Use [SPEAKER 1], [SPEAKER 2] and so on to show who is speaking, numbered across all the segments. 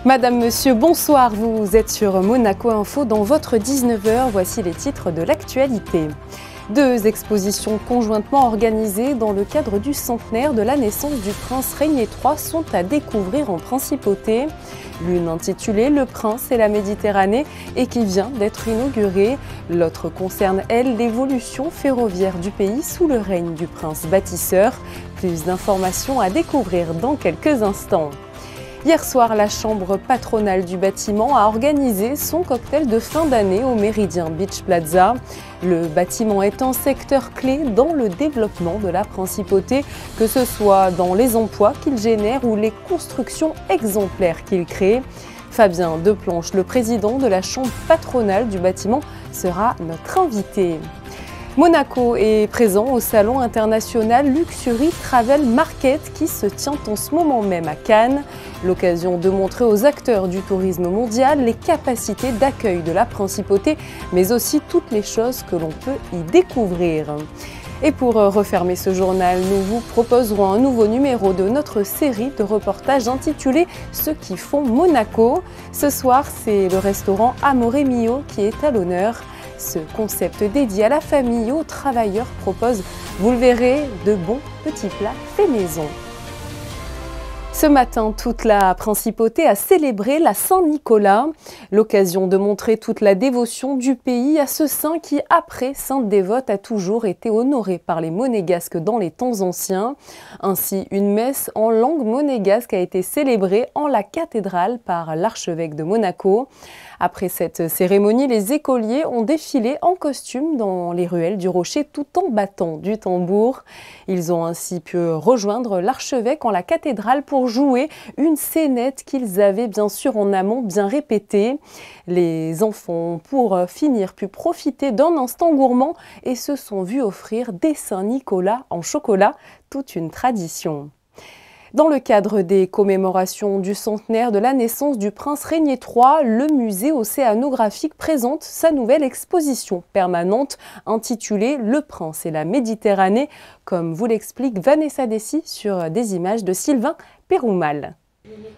[SPEAKER 1] Madame, Monsieur, bonsoir, vous êtes sur Monaco Info. Dans votre 19h, voici les titres de l'actualité. 2 expositions conjointement organisées dans le cadre du centenaire de la naissance du prince Régnier III sont à découvrir en principauté. L'une intitulée « Le prince et la Méditerranée » et qui vient d'être inaugurée. L'autre concerne, elle, l'évolution ferroviaire du pays sous le règne du prince bâtisseur. Plus d'informations à découvrir dans quelques instants. Hier soir, la chambre patronale du bâtiment a organisé son cocktail de fin d'année au Méridien Beach Plaza. Le bâtiment est un secteur clé dans le développement de la principauté, que ce soit dans les emplois qu'il génère ou les constructions exemplaires qu'il crée. Fabien Deplanche, le président de la chambre patronale du bâtiment, sera notre invité. Monaco est présent au salon international Luxury Travel Market qui se tient en ce moment même à Cannes. L'occasion de montrer aux acteurs du tourisme mondial les capacités d'accueil de la principauté, mais aussi toutes les choses que l'on peut y découvrir. Et pour refermer ce journal, nous vous proposerons un nouveau numéro de notre série de reportages intitulé « Ceux qui font Monaco ». Ce soir, c'est le restaurant Amore Mio qui est à l'honneur. Ce concept dédié à la famille et aux travailleurs propose, vous le verrez, de bons petits plats faits maison. Ce matin, toute la principauté a célébré la Saint-Nicolas, l'occasion de montrer toute la dévotion du pays à ce saint qui, après sainte dévote, a toujours été honoré par les monégasques dans les temps anciens. Ainsi, une messe en langue monégasque a été célébrée en la cathédrale par l'archevêque de Monaco. Après cette cérémonie, les écoliers ont défilé en costume dans les ruelles du Rocher tout en battant du tambour. Ils ont ainsi pu rejoindre l'archevêque en la cathédrale pour jouer une scénette qu'ils avaient bien sûr en amont bien répétée. Les enfants, pour finir, pu profiter d'un instant gourmand et se sont vus offrir des Saint-Nicolas en chocolat, toute une tradition. Dans le cadre des commémorations du centenaire de la naissance du prince Régnier III, le musée océanographique présente sa nouvelle exposition permanente intitulée « Le prince et la Méditerranée », comme vous l'explique Vanessa Dessy sur des images de Sylvain Péroumal.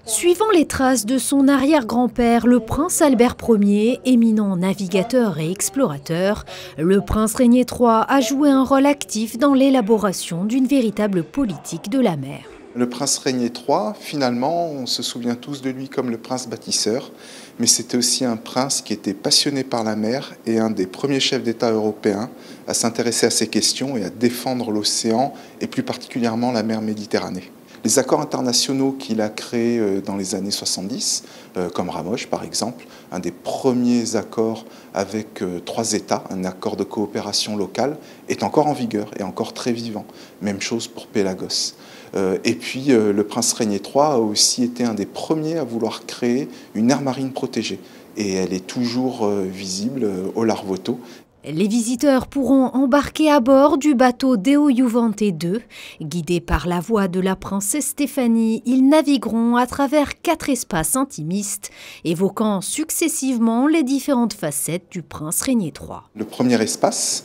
[SPEAKER 2] Suivant les traces de son arrière-grand-père, le prince Albert Ier, éminent navigateur et explorateur, le prince Régnier III a joué un rôle actif dans l'élaboration d'une véritable politique de la mer.
[SPEAKER 3] Le prince Régnier III, finalement, on se souvient tous de lui comme le prince bâtisseur, mais c'était aussi un prince qui était passionné par la mer et un des premiers chefs d'État européens à s'intéresser à ces questions et à défendre l'océan et plus particulièrement la mer Méditerranée. Les accords internationaux qu'il a créés dans les années 70, comme Ramoche par exemple, un des premiers accords avec 3 États, un accord de coopération locale, est encore en vigueur et encore très vivant. Même chose pour Pélagos. Et puis le prince Régnier III a aussi été un des premiers à vouloir créer une aire marine protégée. Et elle est toujours visible au Larvoto.
[SPEAKER 2] Les visiteurs pourront embarquer à bord du bateau Deo Juvante II. Guidés par la voix de la princesse Stéphanie, ils navigueront à travers 4 espaces intimistes, évoquant successivement les différentes facettes du prince Régnier III.
[SPEAKER 3] Le premier espace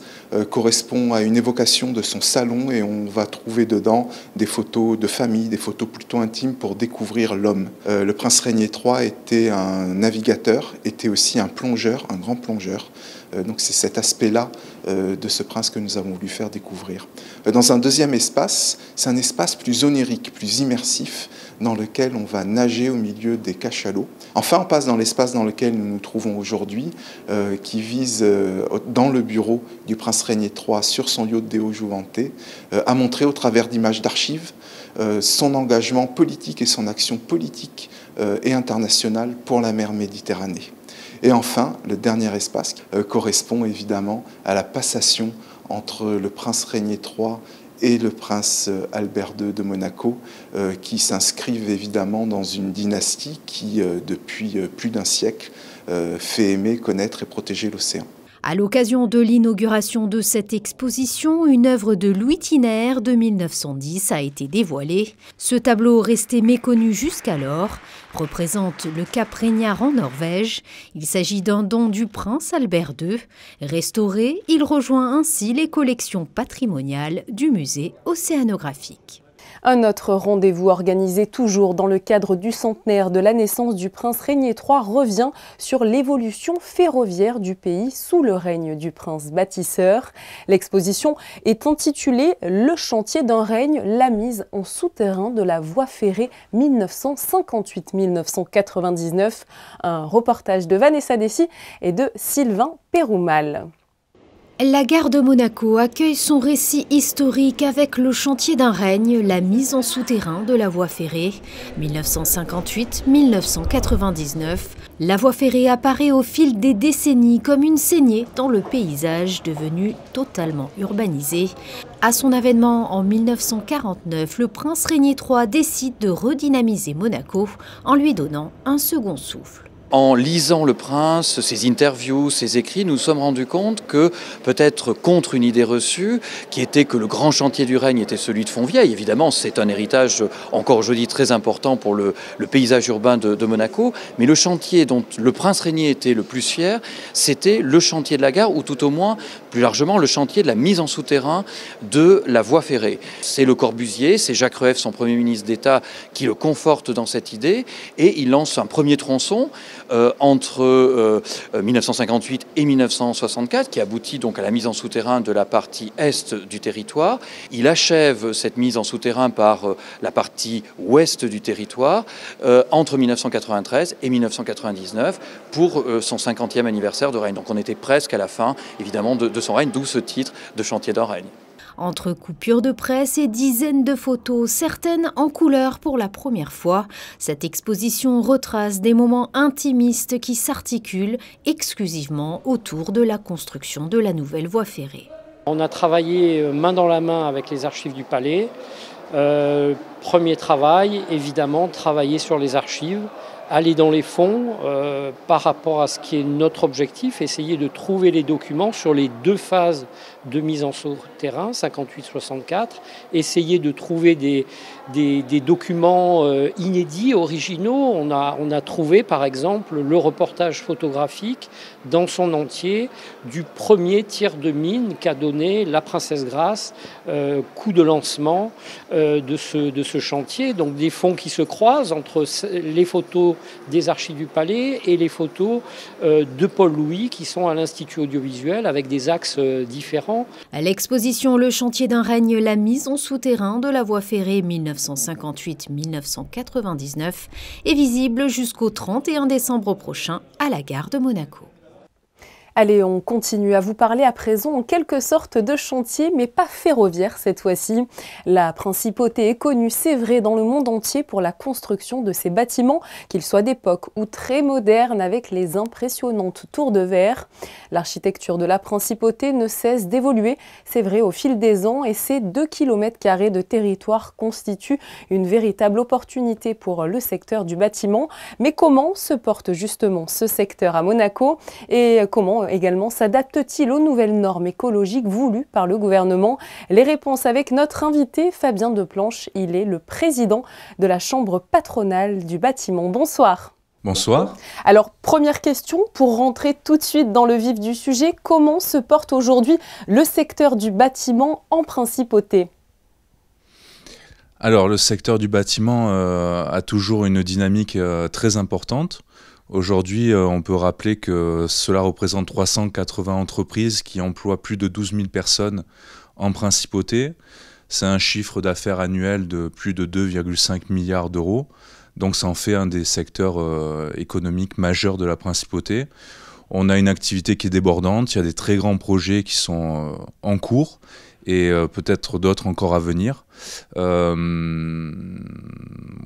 [SPEAKER 3] correspond à une évocation de son salon et on va trouver dedans des photos de famille, des photos plutôt intimes pour découvrir l'homme. Le prince Régnier III était un navigateur, était aussi un plongeur, un grand plongeur. Donc c'est cet aspect-là de ce prince que nous avons voulu faire découvrir. Dans un deuxième espace, c'est un espace plus onirique, plus immersif, dans lequel on va nager au milieu des cachalots. Enfin, on passe dans l'espace dans lequel nous nous trouvons aujourd'hui, qui vise, dans le bureau du prince Régnier III sur son yacht Deo Juvante, à montrer au travers d'images d'archives son engagement politique et son action politique et internationale pour la mer Méditerranée. Et enfin, le dernier espace correspond évidemment à la passation entre le prince Régnier III et le prince Albert II de Monaco, qui s'inscrivent évidemment dans une dynastie qui, depuis plus d'un siècle, fait aimer, connaître et protéger l'océan.
[SPEAKER 2] À l'occasion de l'inauguration de cette exposition, une œuvre de Louis Thiner de 1910 a été dévoilée. Ce tableau, resté méconnu jusqu'alors, représente le cap Régnard en Norvège. Il s'agit d'un don du prince Albert II. Restauré, il rejoint ainsi les collections patrimoniales du musée océanographique.
[SPEAKER 1] Un autre rendez-vous organisé toujours dans le cadre du centenaire de la naissance du prince Régnier III revient sur l'évolution ferroviaire du pays sous le règne du prince bâtisseur. L'exposition est intitulée « Le chantier d'un règne, la mise en souterrain de la voie ferrée 1958-1999 ». Un reportage de Vanessa Dessy et de Sylvain Péroumal.
[SPEAKER 2] La gare de Monaco accueille son récit historique avec le chantier d'un règne, la mise en souterrain de la voie ferrée. 1958-1999, la voie ferrée apparaît au fil des décennies comme une saignée dans le paysage devenu totalement urbanisé. À son avènement en 1949, le prince Régnier III décide de redynamiser Monaco en lui donnant un second souffle.
[SPEAKER 4] En lisant Le Prince, ses interviews, ses écrits, nous nous sommes rendus compte que, peut-être contre une idée reçue, qui était que le grand chantier du règne était celui de Fontvieille. Évidemment, c'est un héritage encore aujourd'hui très important pour le paysage urbain de Monaco. Mais le chantier dont le prince Régnier était le plus fier, c'était le chantier de la gare, ou tout au moins, plus largement, le chantier de la mise en souterrain de la voie ferrée. C'est Le Corbusier, c'est Jacques Rueff, son Premier ministre d'État, qui le conforte dans cette idée. Et il lance un premier tronçon entre 1958 et 1964, qui aboutit donc à la mise en souterrain de la partie est du territoire. Il achève cette mise en souterrain par la partie ouest du territoire entre 1993 et 1999 pour son 50e anniversaire de règne. Donc on était presque à la fin, évidemment, de son règne, d'où ce titre de chantier d'un règne.
[SPEAKER 2] Entre coupures de presse et dizaines de photos, certaines en couleur pour la première fois, cette exposition retrace des moments intimistes qui s'articulent exclusivement autour de la construction de la nouvelle voie ferrée.
[SPEAKER 5] On a travaillé main dans la main avec les archives du palais. Premier travail, évidemment, travailler sur les archives, aller dans les fonds par rapport à ce qui est notre objectif, essayer de trouver les documents sur les deux phases de mise en souterrain, 58-64, essayer de trouver des documents inédits, originaux. On a trouvé par exemple le reportage photographique dans son entier du premier tir de mine qu'a donné la Princesse Grace, coup de lancement de ce chantier. Donc des fonds qui se croisent entre les photos des archives du palais et les photos de Paul Louis qui sont à l'Institut audiovisuel avec des axes différents.
[SPEAKER 2] À l'exposition Le chantier d'un règne, la mise en souterrain de la voie ferrée 1958-1999 est visible jusqu'au 31 décembre prochain à la gare de Monaco.
[SPEAKER 1] Allez, on continue à vous parler à présent en quelque sorte de chantier, mais pas ferroviaire cette fois-ci. La principauté est connue, c'est vrai, dans le monde entier pour la construction de ses bâtiments, qu'ils soient d'époque ou très modernes, avec les impressionnantes tours de verre. L'architecture de la principauté ne cesse d'évoluer, c'est vrai, au fil des ans, et ces 2 km² de territoire constituent une véritable opportunité pour le secteur du bâtiment. Mais comment se porte justement ce secteur à Monaco et comment également s'adapte-t-il aux nouvelles normes écologiques voulues par le gouvernement? Les réponses avec notre invité Fabien Deplanche, il est le président de la chambre patronale du bâtiment. Bonsoir.
[SPEAKER 6] Bonsoir.
[SPEAKER 1] Alors, première question, pour rentrer tout de suite dans le vif du sujet, comment se porte aujourd'hui le secteur du bâtiment en principauté?
[SPEAKER 6] Alors, le secteur du bâtiment a toujours une dynamique très importante. Aujourd'hui, on peut rappeler que cela représente 380 entreprises qui emploient plus de 12 000 personnes en principauté. C'est un chiffre d'affaires annuel de plus de 2,5 milliards d'euros. Donc ça en fait un des secteurs économiques majeurs de la principauté. On a une activité qui est débordante, il y a des très grands projets qui sont en cours et peut-être d'autres encore à venir.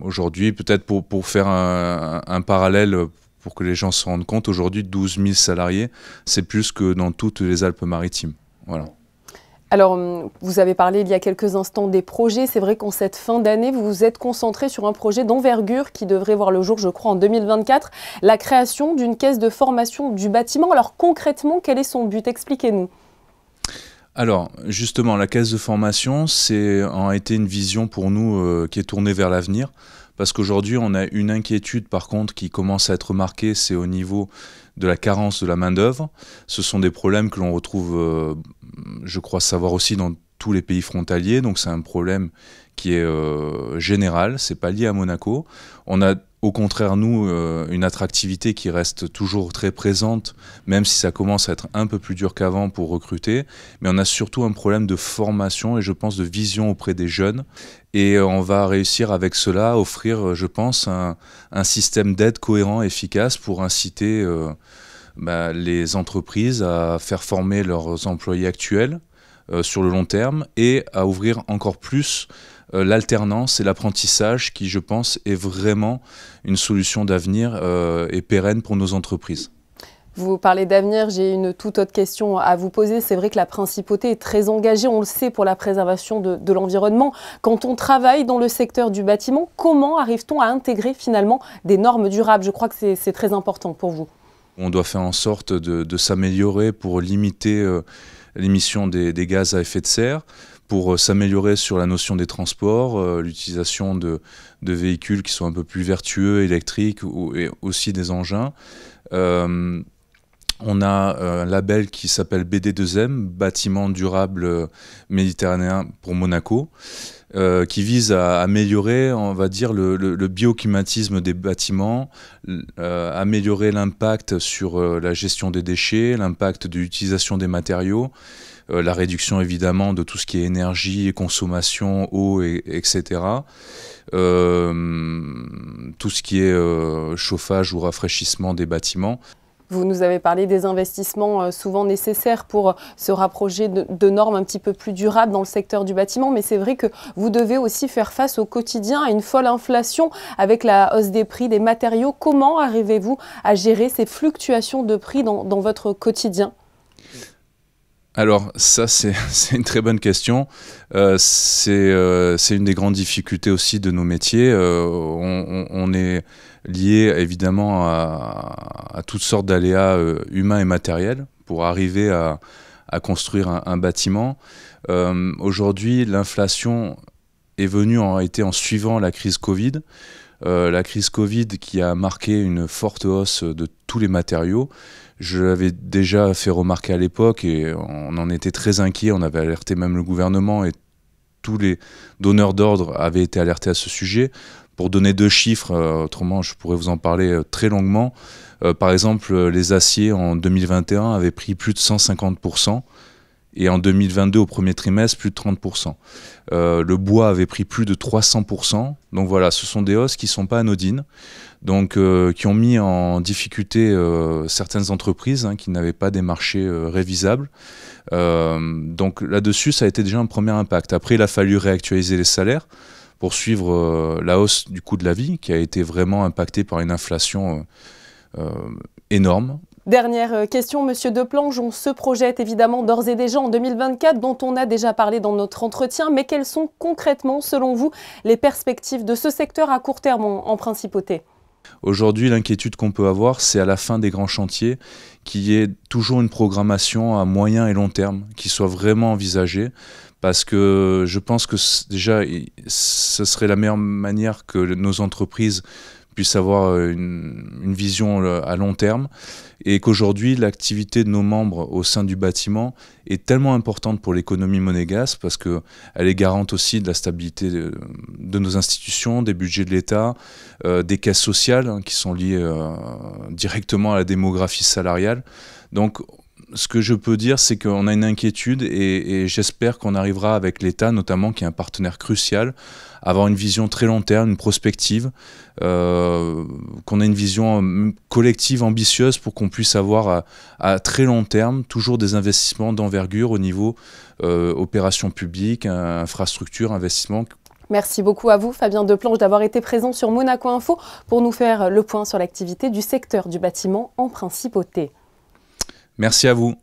[SPEAKER 6] Aujourd'hui, peut-être pour faire un parallèle, pour que les gens se rendent compte, aujourd'hui 12 000 salariés, c'est plus que dans toutes les Alpes-Maritimes. Voilà.
[SPEAKER 1] Alors, vous avez parlé il y a quelques instants des projets. C'est vrai qu'en cette fin d'année, vous vous êtes concentré sur un projet d'envergure qui devrait voir le jour, je crois, en 2024, la création d'une caisse de formation du bâtiment. Alors concrètement, quel est son but? Expliquez-nous.
[SPEAKER 6] Alors, justement, la caisse de formation, a été une vision pour nous qui est tournée vers l'avenir. Parce qu'aujourd'hui, on a une inquiétude, par contre, qui commence à être marquée, c'est au niveau de la carence de la main-d'œuvre. Ce sont des problèmes que l'on retrouve, je crois savoir aussi, dans tous les pays frontaliers, donc c'est un problème qui est général, c'est pas lié à Monaco. On a au contraire, nous, une attractivité qui reste toujours très présente, même si ça commence à être un peu plus dur qu'avant pour recruter. Mais on a surtout un problème de formation et je pense de vision auprès des jeunes. Et on va réussir avec cela à offrir, je pense, un système d'aide cohérent et efficace pour inciter les entreprises à faire former leurs employés actuels sur le long terme et à ouvrir encore plus l'alternance et l'apprentissage qui, je pense, est vraiment une solution d'avenir et pérenne pour nos entreprises.
[SPEAKER 1] Vous parlez d'avenir, j'ai une toute autre question à vous poser. C'est vrai que la principauté est très engagée, on le sait, pour la préservation de l'environnement. Quand on travaille dans le secteur du bâtiment, comment arrive-t-on à intégrer finalement des normes durables? Je crois que c'est très important pour vous.
[SPEAKER 6] On doit faire en sorte de s'améliorer pour limiter l'émission des gaz à effet de serre, pour s'améliorer sur la notion des transports, l'utilisation de véhicules qui sont un peu plus vertueux, électriques, et aussi des engins. On a un label qui s'appelle BD2M, Bâtiment durable méditerranéen pour Monaco, qui vise à améliorer, on va dire, le bioclimatisme des bâtiments, améliorer l'impact sur la gestion des déchets, l'impact de l'utilisation des matériaux, la réduction évidemment de tout ce qui est énergie, consommation, eau, etc. Tout ce qui est chauffage ou rafraîchissement des bâtiments.
[SPEAKER 1] Vous nous avez parlé des investissements souvent nécessaires pour se rapprocher de normes un petit peu plus durables dans le secteur du bâtiment, mais c'est vrai que vous devez aussi faire face au quotidien à une folle inflation avec la hausse des prix des matériaux. Comment arrivez-vous à gérer ces fluctuations de prix dans votre quotidien ?
[SPEAKER 6] Alors ça c'est une très bonne question, c'est une des grandes difficultés aussi de nos métiers, on est lié évidemment à toutes sortes d'aléas humains et matériels pour arriver à construire un bâtiment. Aujourd'hui l'inflation est venue en réalité en suivant la crise Covid. La crise Covid qui a marqué une forte hausse de tous les matériaux. Je l'avais déjà fait remarquer à l'époque et on en était très inquiets, on avait alerté même le gouvernement et tous les donneurs d'ordre avaient été alertés à ce sujet. Pour donner deux chiffres, autrement je pourrais vous en parler très longuement, par exemple les aciers en 2021 avaient pris plus de 150%. Et en 2022, au premier trimestre, plus de 30%. Le bois avait pris plus de 300%. Donc voilà, ce sont des hausses qui ne sont pas anodines, donc qui ont mis en difficulté certaines entreprises qui n'avaient pas des marchés révisables. Donc là-dessus, ça a été déjà un premier impact. Après, il a fallu réactualiser les salaires pour suivre la hausse du coût de la vie, qui a été vraiment impactée par une inflation énorme.
[SPEAKER 1] Dernière question, Monsieur Deplange, on se projette évidemment d'ores et déjà en 2024, dont on a déjà parlé dans notre entretien, mais quelles sont concrètement, selon vous, les perspectives de ce secteur à court terme en principauté ?
[SPEAKER 6] Aujourd'hui, l'inquiétude qu'on peut avoir, c'est à la fin des grands chantiers qu'il y ait toujours une programmation à moyen et long terme qui soit vraiment envisagée, parce que je pense que déjà, ce serait la meilleure manière que nos entreprises puissent avoir une vision à long terme et qu'aujourd'hui l'activité de nos membres au sein du bâtiment est tellement importante pour l'économie monégasque parce qu'elle est garante aussi de la stabilité de nos institutions, des budgets de l'État, des caisses sociales qui sont liées directement à la démographie salariale. Donc ce que je peux dire, c'est qu'on a une inquiétude et j'espère qu'on arrivera avec l'État, notamment, qui est un partenaire crucial, à avoir une vision très long terme, une prospective, qu'on ait une vision collective ambitieuse pour qu'on puisse avoir à très long terme toujours des investissements d'envergure au niveau opérations publiques, infrastructures, investissements.
[SPEAKER 1] Merci beaucoup à vous, Fabien Deplange, d'avoir été présent sur Monaco Info pour nous faire le point sur l'activité du secteur du bâtiment en principauté.
[SPEAKER 6] Merci à vous.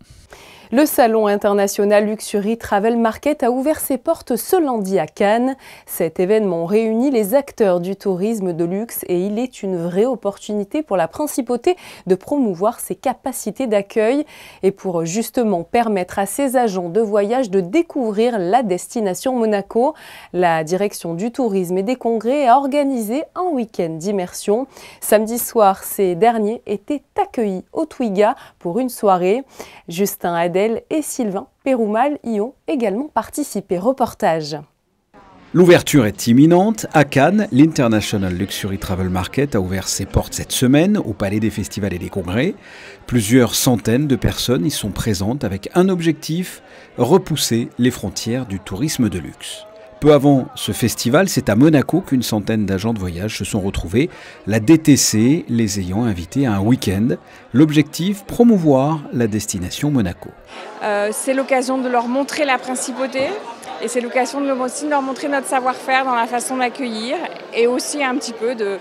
[SPEAKER 1] Le salon international Luxury Travel Market a ouvert ses portes ce lundi à Cannes. Cet événement réunit les acteurs du tourisme de luxe et il est une vraie opportunité pour la principauté de promouvoir ses capacités d'accueil et pour justement permettre à ses agents de voyage de découvrir la destination Monaco. La direction du tourisme et des congrès a organisé un week-end d'immersion. Samedi soir, ces derniers étaient accueillis au Twiga pour une soirée. Justin Hadel Bradel et Sylvain Péroumal y ont également participé. Reportage.
[SPEAKER 7] L'ouverture est imminente. À Cannes, l'International Luxury Travel Market a ouvert ses portes cette semaine au Palais des Festivals et des Congrès. Plusieurs centaines de personnes y sont présentes avec un objectif, repousser les frontières du tourisme de luxe. Peu avant ce festival, c'est à Monaco qu'une centaine d'agents de voyage se sont retrouvés, la DTC les ayant invités à un week-end. L'objectif, promouvoir la destination Monaco.
[SPEAKER 8] C'est l'occasion de leur montrer la principauté. Et c'est l'occasion aussi de leur montrer notre savoir-faire dans la façon d'accueillir et aussi un petit peu de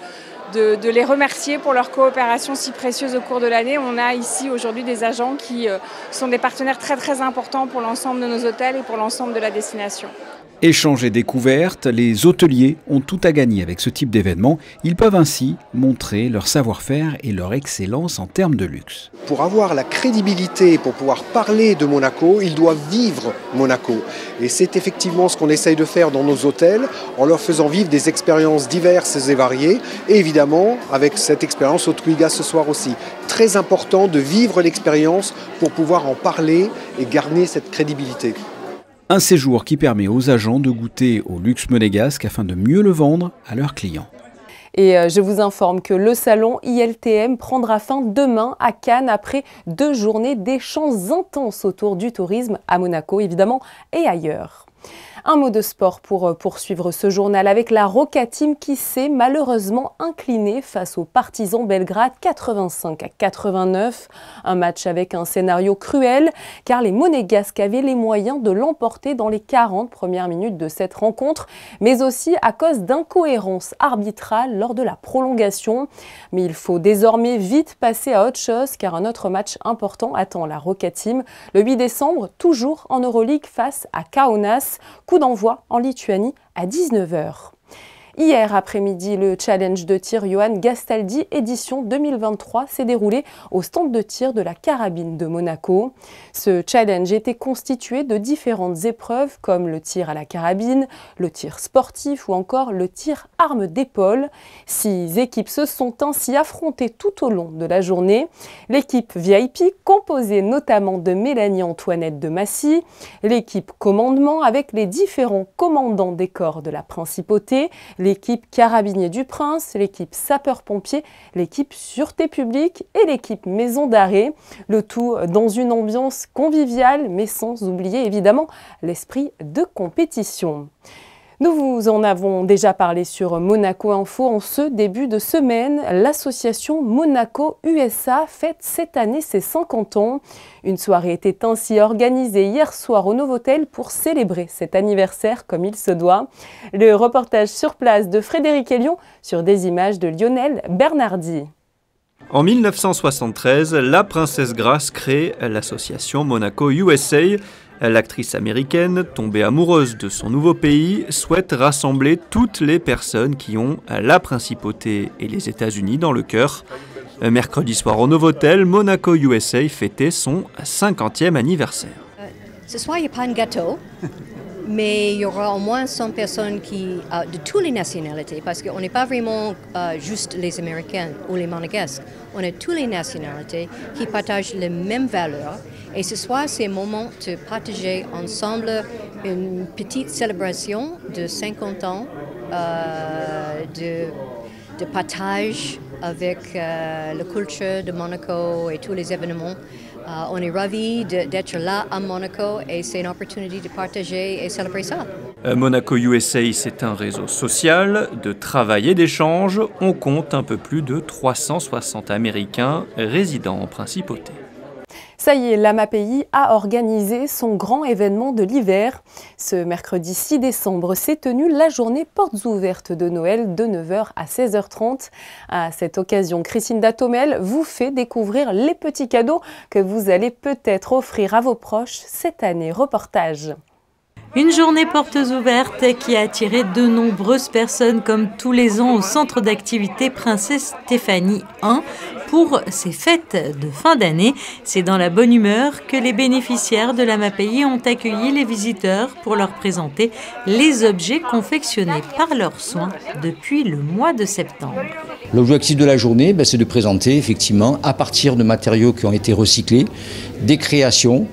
[SPEAKER 8] les remercier pour leur coopération si précieuse au cours de l'année. On a ici aujourd'hui des agents qui sont des partenaires très très importants pour l'ensemble de nos hôtels et pour l'ensemble de la destination.
[SPEAKER 7] Échange et découverte, les hôteliers ont tout à gagner avec ce type d'événement. Ils peuvent ainsi montrer leur savoir-faire et leur excellence en termes de luxe.
[SPEAKER 9] Pour avoir la crédibilité, pour pouvoir parler de Monaco, ils doivent vivre Monaco. Et c'est effectivement ce qu'on essaye de faire dans nos hôtels, en leur faisant vivre des expériences diverses et variées. Et évidemment, avec cette expérience au Twiga ce soir aussi. Très important de vivre l'expérience pour pouvoir en parler et garder cette crédibilité.
[SPEAKER 7] Un séjour qui permet aux agents de goûter au luxe monégasque afin de mieux le vendre à leurs clients.
[SPEAKER 1] Et je vous informe que le salon ILTM prendra fin demain à Cannes après 2 journées d'échanges intenses autour du tourisme à Monaco évidemment et ailleurs. Un mot de sport pour poursuivre ce journal avec la Roca Team qui s'est malheureusement inclinée face aux Partizan Belgrade 85-89. Un match avec un scénario cruel car les Monégasques avaient les moyens de l'emporter dans les 40 premières minutes de cette rencontre, mais aussi à cause d'incohérences arbitrales lors de la prolongation. Mais il faut désormais vite passer à autre chose car un autre match important attend la Roca Team le 8 décembre, toujours en Euroleague face à Kaunas. Coup d'envoi en Lituanie à 19 h. Hier après-midi, le challenge de tir Johan Gastaldi édition 2023 s'est déroulé au stand de tir de la Carabine de Monaco. Ce challenge était constitué de différentes épreuves comme le tir à la carabine, le tir sportif ou encore le tir arme d'épaule. 6 équipes se sont ainsi affrontées tout au long de la journée. L'équipe VIP, composée notamment de Mélanie-Antoinette de Massy, l'équipe commandement avec les différents commandants des corps de la Principauté, l'équipe Carabinier du Prince, l'équipe Sapeurs-Pompiers, l'équipe Sûreté Publique et l'équipe Maison d'Arrêt. Le tout dans une ambiance conviviale, mais sans oublier évidemment l'esprit de compétition. Nous vous en avons déjà parlé sur Monaco Info en ce début de semaine. L'association Monaco USA fête cette année ses 50 ans. Une soirée était ainsi organisée hier soir au Novotel pour célébrer cet anniversaire comme il se doit. Le reportage sur place de Frédéric Elion sur des images de Lionel Bernardi.
[SPEAKER 10] En 1973, la princesse Grace crée l'association Monaco USA. L'actrice américaine, tombée amoureuse de son nouveau pays, souhaite rassembler toutes les personnes qui ont la principauté et les États-Unis dans le cœur. Mercredi soir au Novotel, Monaco USA fêtait son 50e anniversaire.
[SPEAKER 11] Ce soir, il n'y a pas un gâteau, mais il y aura au moins 100 personnes de toutes les nationalités, parce qu'on n'est pas vraiment juste les Américains ou les Monégasques. On a toutes les nationalités qui partagent les mêmes valeurs. Et ce soir, c'est un moment de partager ensemble une petite célébration de 50 ans de partage avec la culture de Monaco et tous les événements. On est ravis d'être là à Monaco et c'est une opportunité de partager et célébrer ça.
[SPEAKER 10] Monaco USA, c'est un réseau social de travail et d'échange. On compte un peu plus de 360 Américains résidant en principauté.
[SPEAKER 1] Ça y est, l'AMAPI a organisé son grand événement de l'hiver. Ce mercredi 6 décembre s'est tenue la journée portes ouvertes de Noël de 9 h à 16 h 30. À cette occasion, Christine Datomel vous fait découvrir les petits cadeaux que vous allez peut-être offrir à vos proches cette année. Reportage.
[SPEAKER 12] Une journée portes ouvertes qui a attiré de nombreuses personnes comme tous les ans au centre d'activité Princesse Stéphanie 1 pour ses fêtes de fin d'année. C'est dans la bonne humeur que les bénéficiaires de l'AMAPI ont accueilli les visiteurs pour leur présenter les objets confectionnés par leurs soins depuis le mois de septembre.
[SPEAKER 13] L'objectif de la journée, c'est de présenter effectivement à partir de matériaux qui ont été recyclés des créations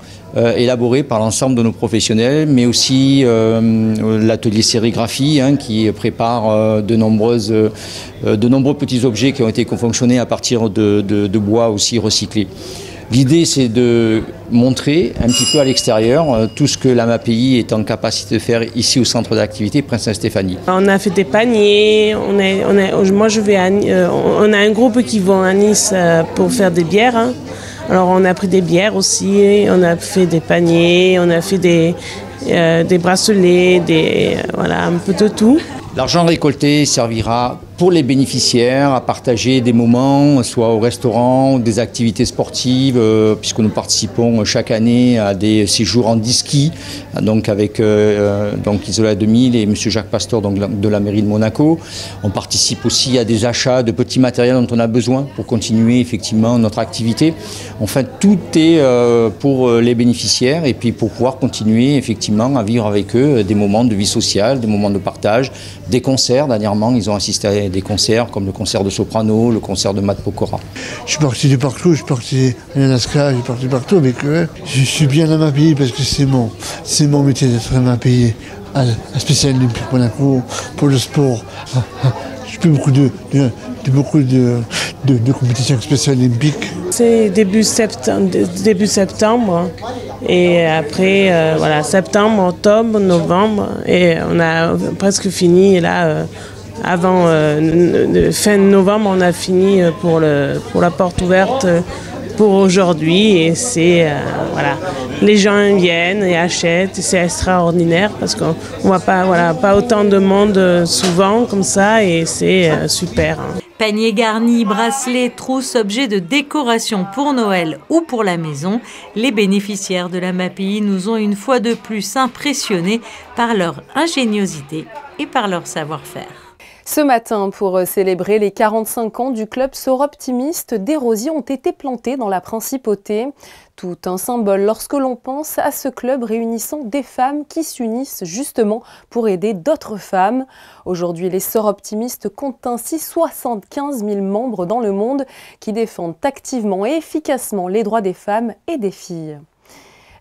[SPEAKER 13] élaboré par l'ensemble de nos professionnels, mais aussi l'atelier sérigraphie qui prépare de nombreux petits objets qui ont été confectionnés à partir de bois aussi recyclés. L'idée, c'est de montrer un petit peu à l'extérieur tout ce que l'AMAPI est en capacité de faire ici au centre d'activité Princesse Stéphanie.
[SPEAKER 14] On a fait des paniers, on a un groupe qui va à Nice pour faire des bières. Alors on a pris des bières aussi, on a fait des paniers, on a fait des bracelets, voilà, un peu de tout.
[SPEAKER 13] L'argent récolté servira pour les bénéficiaires à partager des moments, soit au restaurant, des activités sportives, puisque nous participons chaque année à des séjours en ski, donc avec Isola 2000 et M. Jacques Pasteur de la mairie de Monaco. On participe aussi à des achats de petits matériels dont on a besoin pour continuer effectivement notre activité. Enfin, tout est pour les bénéficiaires et puis pour pouvoir continuer effectivement à vivre avec eux des moments de vie sociale, des moments de partage, des concerts. Dernièrement, ils ont assisté à des concerts comme le concert de Soprano, le concert de Matt Pokora.
[SPEAKER 15] Je suis parti de partout, je suis parti à Alaska, je suis parti partout avec eux. Je suis bien dans ma pays parce que c'est mon métier d'être dans ma pays, à spécial Olympique Monaco, pour le sport. Je fais beaucoup de compétitions spéciales olympiques.
[SPEAKER 14] C'est début septembre. Et après, voilà, septembre, octobre, novembre, et on a presque fini là. Avant fin novembre, on a fini pour la porte ouverte pour aujourd'hui. Et c'est voilà, les gens viennent et achètent. C'est extraordinaire parce qu'on voit pas autant de monde souvent comme ça, et c'est super.
[SPEAKER 12] Paniers garnis, bracelets, trousses, objets de décoration pour Noël ou pour la maison, les bénéficiaires de l'AMAPI nous ont une fois de plus impressionnés par leur ingéniosité et par leur savoir-faire.
[SPEAKER 1] Ce matin, pour célébrer les 45 ans du club Sœurs Optimistes, des rosiers ont été plantés dans la Principauté. Tout un symbole lorsque l'on pense à ce club réunissant des femmes qui s'unissent justement pour aider d'autres femmes. Aujourd'hui, les Sœurs Optimistes comptent ainsi 75 000 membres dans le monde qui défendent activement et efficacement les droits des femmes et des filles.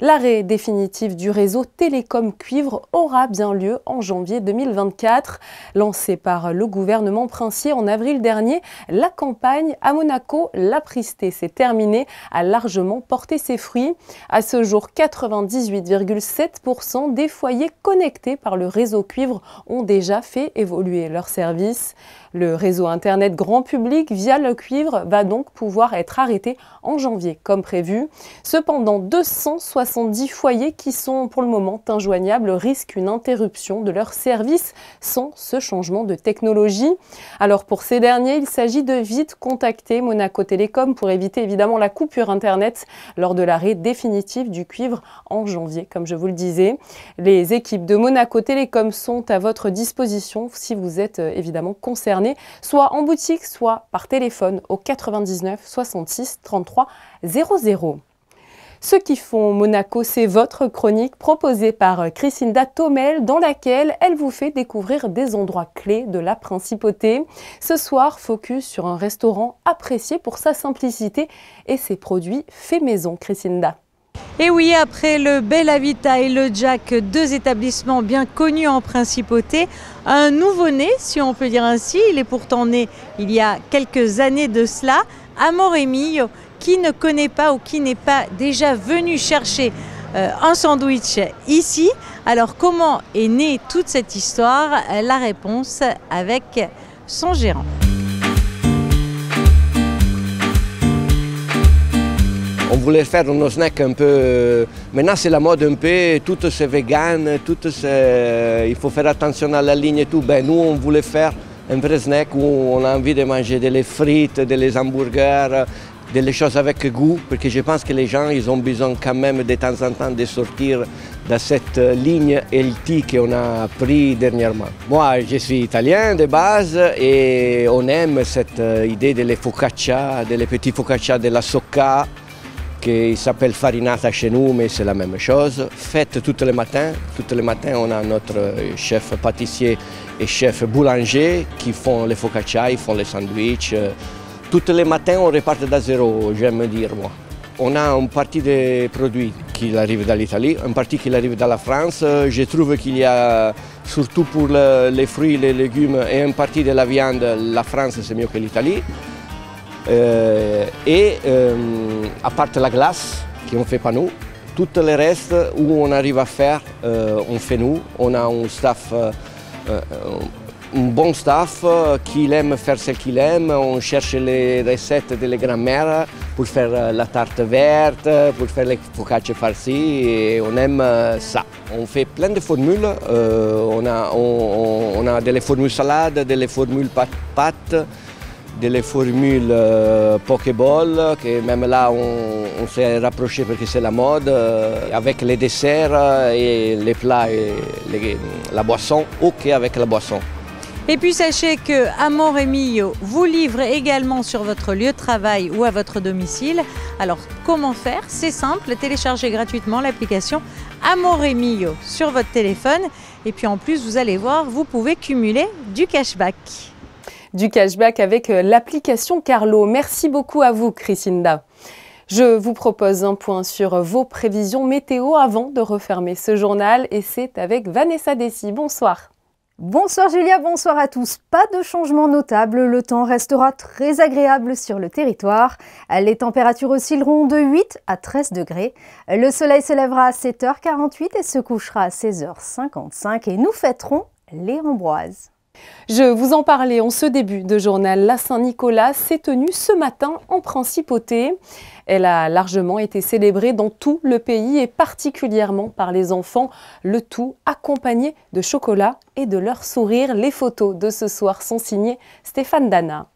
[SPEAKER 1] L'arrêt définitif du réseau Télécom Cuivre aura bien lieu en janvier 2024. Lancée par le gouvernement princier en avril dernier, la campagne à Monaco, l'apristé s'est terminée, a largement porté ses fruits. À ce jour, 98,7% des foyers connectés par le réseau cuivre ont déjà fait évoluer leur service. Le réseau Internet grand public via le cuivre va donc pouvoir être arrêté en janvier comme prévu. Cependant, 270 foyers qui sont pour le moment injoignables risquent une interruption de leur service sans ce changement de technologie. Alors pour ces derniers, il s'agit de vite contacter Monaco Télécom pour éviter évidemment la coupure Internet lors de l'arrêt définitif du cuivre en janvier, comme je vous le disais. Les équipes de Monaco Télécom sont à votre disposition si vous êtes évidemment concernés, soit en boutique, soit par téléphone au 99 66 33 00. Ceux qui font Monaco, c'est votre chronique proposée par Crisinda Thomel dans laquelle elle vous fait découvrir des endroits clés de la Principauté. Ce soir, focus sur un restaurant apprécié pour sa simplicité et ses produits faits maison. Crisinda.
[SPEAKER 12] Et oui, après le Bella Vita et le Jack, deux établissements bien connus en Principauté, un nouveau-né, si on peut dire ainsi, il est pourtant né il y a quelques années de cela, Amor Emilio. Qui ne connaît pas ou qui n'est pas déjà venu chercher un sandwich ici? Alors comment est née toute cette histoire? La réponse avec son gérant.
[SPEAKER 16] On voulait faire nos snacks un peu... Maintenant, c'est la mode un peu, tout c'est vegan, il faut faire attention à la ligne et tout. Ben, nous, on voulait faire un vrai snack où on a envie de manger des frites, des hamburgers, des choses avec goût, parce que je pense que les gens, ils ont besoin quand même de temps en temps de sortir de cette ligne healthy qu'on a pris dernièrement. Moi, je suis italien de base et on aime cette idée des focaccia, des petits focaccia de la Socca, qui s'appelle farinata chez nous, mais c'est la même chose. Faites tous les matins. Tous les matins, on a notre chef pâtissier et chef boulanger qui font les focaccia, ils font les sandwichs. Tous les matins, on repart de zéro, j'aime dire moi. On a une partie des produits qui arrive de l'Italie, une partie qui arrive de la France. Je trouve qu'il y a, surtout pour les fruits, les légumes et une partie de la viande, la France c'est mieux que l'Italie. À part la glace, qu'on ne fait pas nous, tout le reste où on arrive à faire, on fait nous. On a un staff, un bon staff qui aime faire ce qu'il aime. On cherche les recettes des grands-mères pour faire la tarte verte, pour faire les focacce farcies, et on aime ça. On fait plein de formules. On a des formules salades, des formules pâtes, des formules Pokéball, que même là on s'est rapproché parce que c'est la mode, avec les desserts et les plats et la boisson, ok avec la boisson.
[SPEAKER 12] Et puis sachez que Amore Mio vous livre également sur votre lieu de travail ou à votre domicile. Alors comment faire? C'est simple, téléchargez gratuitement l'application Amore Mio sur votre téléphone. Et puis en plus, vous allez voir, vous pouvez cumuler du cashback.
[SPEAKER 1] Du cashback avec l'application Carlo. Merci beaucoup à vous, Crisinda. Je vous propose un point sur vos prévisions météo avant de refermer ce journal, et c'est avec Vanessa Dessy. Bonsoir.
[SPEAKER 17] Bonsoir Julia, bonsoir à tous. Pas de changement notable, le temps restera très agréable sur le territoire. Les températures oscilleront de 8 à 13 degrés. Le soleil se lèvera à 7h48 et se couchera à 16h55 et nous fêterons les Ambroises.
[SPEAKER 1] Je vous en parlais en ce début de journal. La Saint-Nicolas s'est tenue ce matin en Principauté. Elle a largement été célébrée dans tout le pays et particulièrement par les enfants, le tout accompagné de chocolat et de leur sourire. Les photos de ce soir sont signées Stéphane Dana.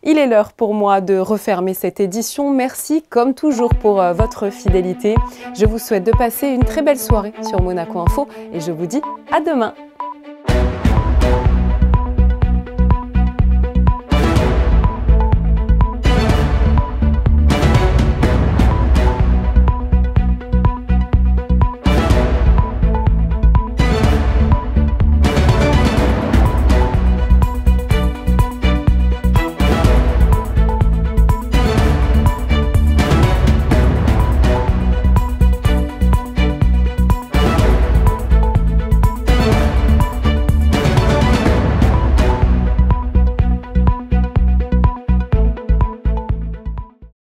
[SPEAKER 1] Il est l'heure pour moi de refermer cette édition. Merci comme toujours pour votre fidélité. Je vous souhaite de passer une très belle soirée sur Monaco Info et je vous dis à demain.